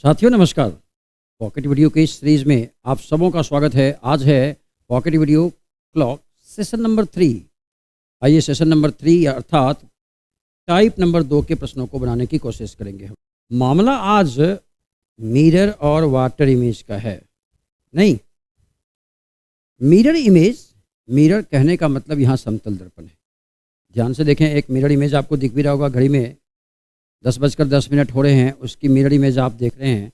साथियों नमस्कार। Pocket video की इस सीरीज में आप सबों का स्वागत है। आज है pocket video clock session number 3। आइए सेशन नंबर 3 अर्थात टाइप नंबर 2 के प्रश्नों को बनाने की कोशिश करेंगे हम। मामला आज मिरर और वाटर इमेज का है। नहीं, मिरर इमेज, मिरर कहने का मतलब यहाँ समतल दर्पण है। ध्यान से देखें, एक मिरर इमेज आपको दिख भी रहा होगा, घड़ी में 10:10 हो रहे हैं, उसकी मिरर इमेज आप देख रहे हैं।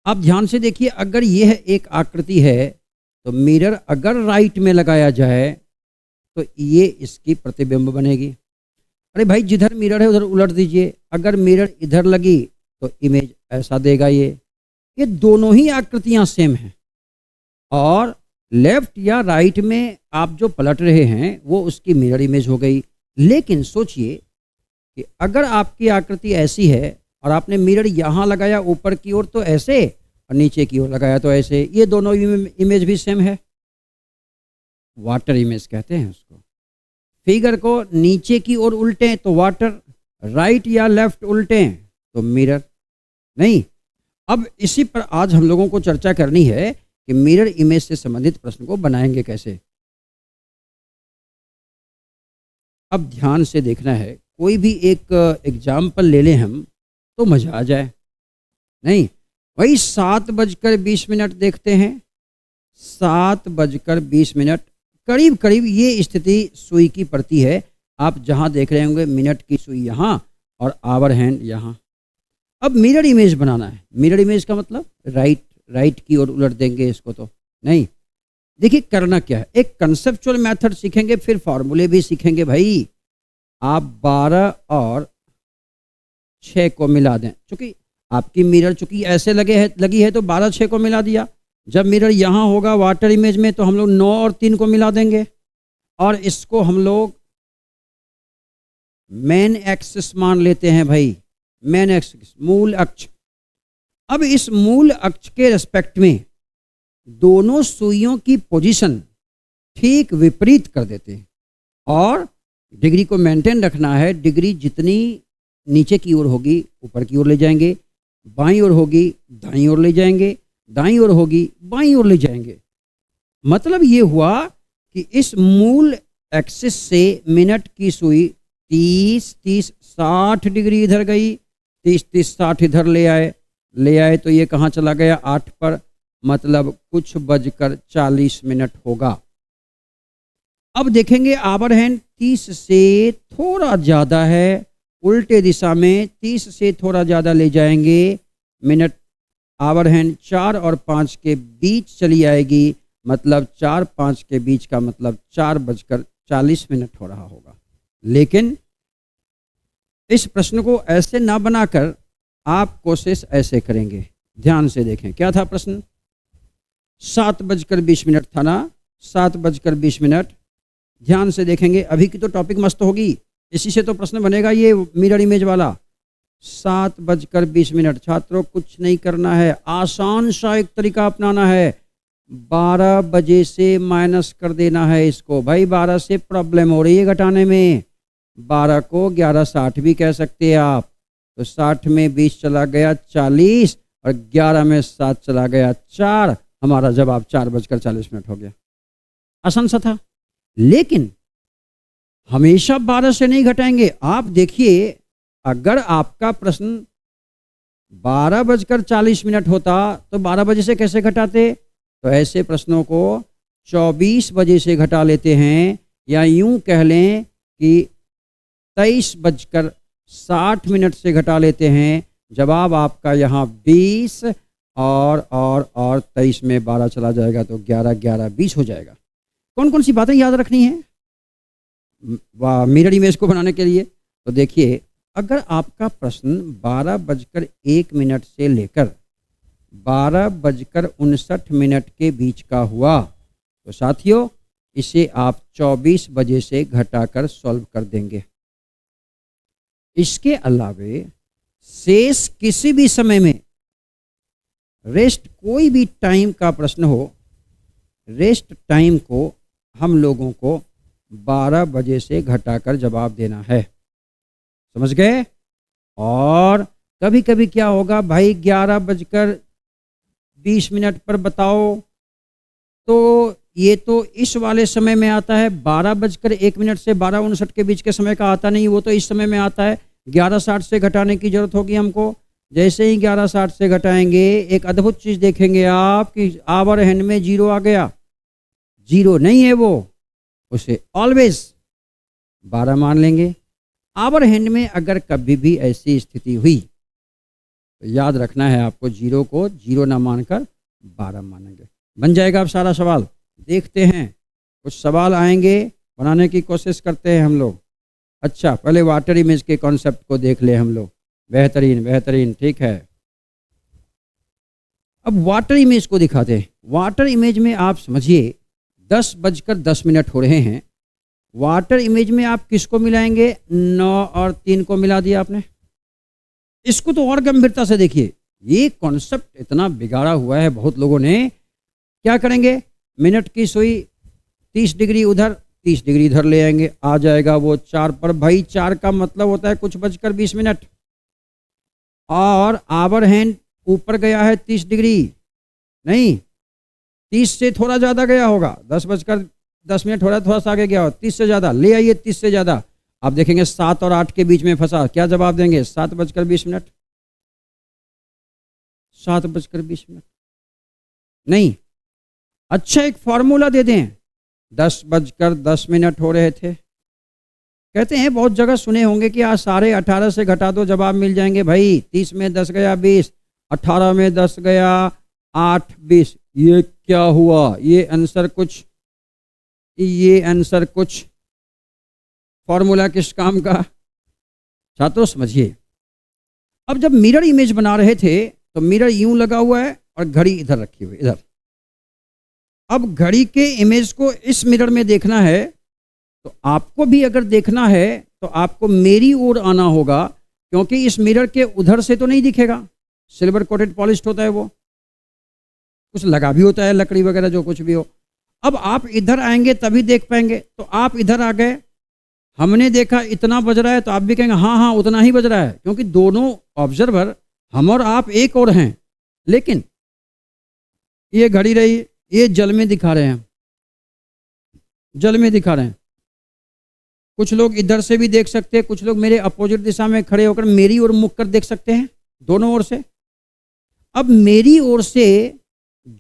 आप ध्यान से देखिए, अगर यह एक आकृति है तो मिरर अगर राइट में लगाया जाए तो ये इसकी प्रतिबिंब बनेगी। अरे भाई, जिधर मिरर है उधर उलट दीजिए, अगर मिरर इधर लगी तो इमेज ऐसा देगा। ये दोनों ही आकृतियां सेम हैं और लेफ्ट या राइट में आप जो पलट रहे हैं वो उसकी मिरर इमेज हो गई। लेकिन सोचिए कि अगर आपकी आकृति ऐसी है और आपने मिरर यहाँ लगाया ऊपर की ओर तो ऐसे, और नीचे की ओर लगाया तो ऐसे, ये दोनों इमेज भी सेम है। वाटर इमेज कहते हैं उसको। फिगर को नीचे की ओर उल्टें तो वाटर, राइट या लेफ्ट उल्टें तो मिरर। नहीं, अब इसी पर आज हम लोगों को चर्चा करनी है कि मिरर इमेज से संबंधित प्रश्न को बनाएंगे कैसे। अब ध्यान से देखना है, कोई भी एक एग्जाम्पल ले लें हम तो मजा आ जाए। नहीं, वही 7:20 देखते हैं। 7:20 करीब करीब ये स्थिति सुई की पड़ती है। आप जहां देख रहे होंगे मिनट की सुई यहाँ और आवर हैंड यहाँ। अब मिरर इमेज बनाना है। मिरर इमेज का मतलब राइट की ओर उलट देंगे इसको तो नहीं। देखिए करना क्या है, एक कंसेप्चुअल मेथड सीखेंगे, फिर फॉर्मूले भी सीखेंगे। भाई आप 12 और 6 को मिला दें, चूंकि आपकी मिरर चूंकि ऐसे लगी है तो 12 6 को मिला दिया। जब मिरर यहाँ होगा वाटर इमेज में तो हम लोग 9 और 3 को मिला देंगे और इसको हम लोग मेन एक्सिस मान लेते हैं। भाई मेन एक्सिस, मूल अक्ष। अब इस मूल अक्ष के रिस्पेक्ट में दोनों सुइयों की पोजीशन ठीक विपरीत कर देते हैं और डिग्री को मेंटेन रखना है। डिग्री जितनी नीचे की ओर होगी ऊपर की ओर ले जाएंगे, बाईं ओर होगी दाईं ओर ले जाएंगे, दाईं ओर होगी बाईं ओर ले जाएंगे। मतलब ये हुआ कि इस मूल एक्सिस से मिनट की सुई 30-30-60 डिग्री इधर गई, 30-30-60 इधर ले आए तो ये कहाँ चला गया, 8 पर। मतलब कुछ 40 होगा। अब देखेंगे आवर हैंड 30 से थोड़ा ज़्यादा है, उल्टे दिशा में 30 से थोड़ा ज़्यादा ले जाएंगे। मिनट आवर हैंड 4 और 5 के बीच चली आएगी। मतलब 4-5 के बीच का मतलब 4:40 हो रहा होगा। लेकिन इस प्रश्न को ऐसे ना बनाकर आप कोशिश ऐसे करेंगे। ध्यान से देखें, क्या था प्रश्न। 7:20 था ना, 7:20। ध्यान से देखेंगे, अभी की तो टॉपिक मस्त होगी, इसी से तो प्रश्न बनेगा ये मिरर इमेज वाला। 7:20। छात्रों कुछ नहीं करना है, आसान सा एक तरीका अपनाना है। 12 बजे से माइनस कर देना है इसको। भाई 12 से प्रॉब्लम हो रही है घटाने में। 12 को 11:60 भी कह सकते हैं आप। तो 60 में 20 चला गया 40 और 11 में 7 चला गया 4। हमारा जवाब 4:40 हो गया। आसान सा था। लेकिन हमेशा 12 से नहीं घटाएंगे। आप देखिए, अगर आपका प्रश्न 12:40 होता तो 12 बजे से कैसे घटाते। तो ऐसे प्रश्नों को 24 बजे से घटा लेते हैं, या यूं कह लें कि 23:60 से घटा लेते हैं। जवाब आपका यहाँ 20 और 23 में 12 चला जाएगा तो 11-11-20 हो जाएगा। कौन कौन सी बातें याद रखनी है मिरर इमेज को बनाने के लिए। तो देखिए, अगर आपका प्रश्न 12:01 से लेकर 12:59 के बीच का हुआ तो साथियों इसे आप 24 बजे से घटाकर सॉल्व कर देंगे। इसके अलावे शेष किसी भी समय में रेस्ट, कोई भी टाइम का प्रश्न हो, रेस्ट टाइम को हम लोगों को 12 बजे से घटाकर जवाब देना है। समझ गए। और कभी कभी क्या होगा भाई, 11:20 पर बताओ, तो ये तो इस वाले समय में आता है। 12:01 से 12:59 के बीच के समय का आता नहीं, वो तो इस समय में आता है। 11:60 से घटाने की जरूरत होगी हमको। जैसे ही 11:60 से घटाएंगे, एक अद्भुत चीज़ देखेंगे आप कि आवर हैंड में 0 आ गया। 0 नहीं है वो, उसे ऑलवेज 12 मान लेंगे। आवर हैंड में अगर कभी भी ऐसी स्थिति हुई तो याद रखना है आपको, 0 को 0 ना मानकर 12 मानेंगे। बन जाएगा अब सारा सवाल। देखते हैं, कुछ सवाल आएंगे, बनाने की कोशिश करते हैं हम लोग। अच्छा, पहले वाटर इमेज के कॉन्सेप्ट को देख ले हम लोग। बेहतरीन बेहतरीन, ठीक है। अब वाटर इमेज को दिखाते हैं। वाटर इमेज में आप समझिए 10:10 हो रहे हैं। वाटर इमेज में आप किसको मिलाएंगे? 9 और 3 को मिला दिया आपने। इसको तो और गंभीरता से देखिए, ये कॉन्सेप्ट इतना बिगाड़ा हुआ है बहुत लोगों ने। क्या करेंगे? मिनट की सुई 30 डिग्री उधर 30 डिग्री इधर ले आएंगे, आ जाएगा वो 4 पर। भाई 4 का मतलब होता है कुछ बजकर 20 मिनट, और आवर हैंड ऊपर गया है 30 डिग्री, नहीं 30 से थोड़ा ज़्यादा गया होगा। 10:10 हो रहा है, थोड़ा सा आगे गया हो, 30 से ज़्यादा ले आइए। 30 से ज़्यादा आप देखेंगे 7 और 8 के बीच में फंसा। क्या जवाब देंगे? 7:20। 7:20 नहीं। अच्छा, एक फॉर्मूला दे दें। 10:10 हो रहे थे, कहते हैं बहुत जगह सुने होंगे कि आज 18:30 से घटा दो, जवाब मिल जाएंगे। भाई 30 में 10 गया 20, 18 में 10 गया 8, 20। ये क्या हुआ? ये आंसर कुछ फॉर्मूला किस काम का? छात्रों समझिए, अब जब मिरर इमेज बना रहे थे तो मिरर यूं लगा हुआ है और घड़ी इधर रखी हुई इधर। अब घड़ी के इमेज को इस मिरर में देखना है, तो आपको भी अगर देखना है तो आपको मेरी ओर आना होगा, क्योंकि इस मिरर के उधर से तो नहीं दिखेगा। सिल्वर कोटेड पॉलिश्ड होता है, वो कुछ लगा भी होता है, लकड़ी वगैरह जो कुछ भी हो। अब आप इधर आएंगे तभी देख पाएंगे। तो आप इधर आ गए, हमने देखा इतना बज रहा है, तो आप भी कहेंगे हाँ हाँ उतना ही बज रहा है, क्योंकि दोनों ऑब्जर्वर हम और आप एक और हैं। लेकिन ये घड़ी रही, ये जल में दिखा रहे हैं, जल में दिखा रहे हैं। कुछ लोग इधर से भी देख सकते हैं, कुछ लोग मेरे अपोजिट दिशा में खड़े होकर मेरी ओर मुख कर देख सकते हैं, दोनों ओर से। अब मेरी ओर से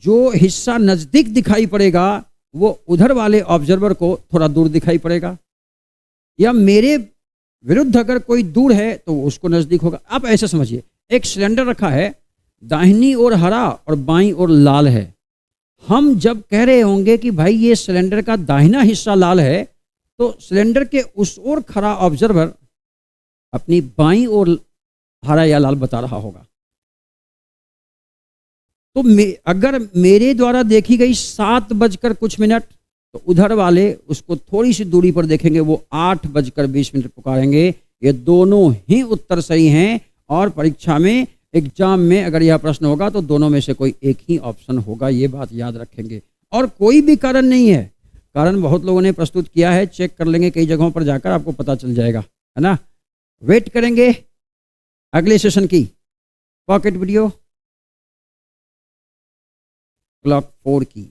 जो हिस्सा नजदीक दिखाई पड़ेगा वो उधर वाले ऑब्जर्वर को थोड़ा दूर दिखाई पड़ेगा, या मेरे विरुद्ध अगर कोई दूर है तो उसको नजदीक होगा। आप ऐसे समझिए, एक सिलेंडर रखा है, दाहिनी ओर हरा और बाईं ओर लाल है। हम जब कह रहे होंगे कि भाई ये सिलेंडर का दाहिना हिस्सा लाल है, तो सिलेंडर के उस ओर खड़ा ऑब्जर्वर अपनी बाईं ओर हरा या लाल बता रहा होगा। तो अगर मेरे द्वारा देखी गई 7:कुछ, तो उधर वाले उसको थोड़ी सी दूरी पर देखेंगे, वो 8:20 पुकारेंगे। ये दोनों ही उत्तर सही हैं, और परीक्षा में एग्जाम में अगर यह प्रश्न होगा तो दोनों में से कोई एक ही ऑप्शन होगा, ये बात याद रखेंगे। और कोई भी कारण नहीं है, कारण बहुत लोगों ने प्रस्तुत किया है, चेक कर लेंगे कई जगहों पर जाकर, आपको पता चल जाएगा, है ना। वेट करेंगे अगले सेशन की। पॉकेट वीडियो क्लॉक 4 की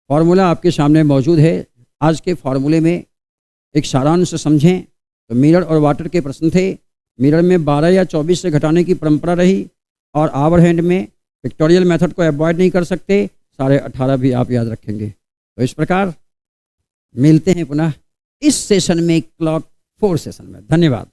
फॉर्मूला आपके सामने मौजूद है। आज के फॉर्मूले में एक सारांश समझें तो मिरर और वाटर के प्रश्न थे। मिरर में 12 या 24 से घटाने की परंपरा रही, और आवर हैंड में पिक्टोरियल मेथड को अवॉइड नहीं कर सकते। 18.5 भी आप याद रखेंगे। तो इस प्रकार मिलते हैं पुनः इस सेशन में, क्लॉक 4 सेशन में। धन्यवाद।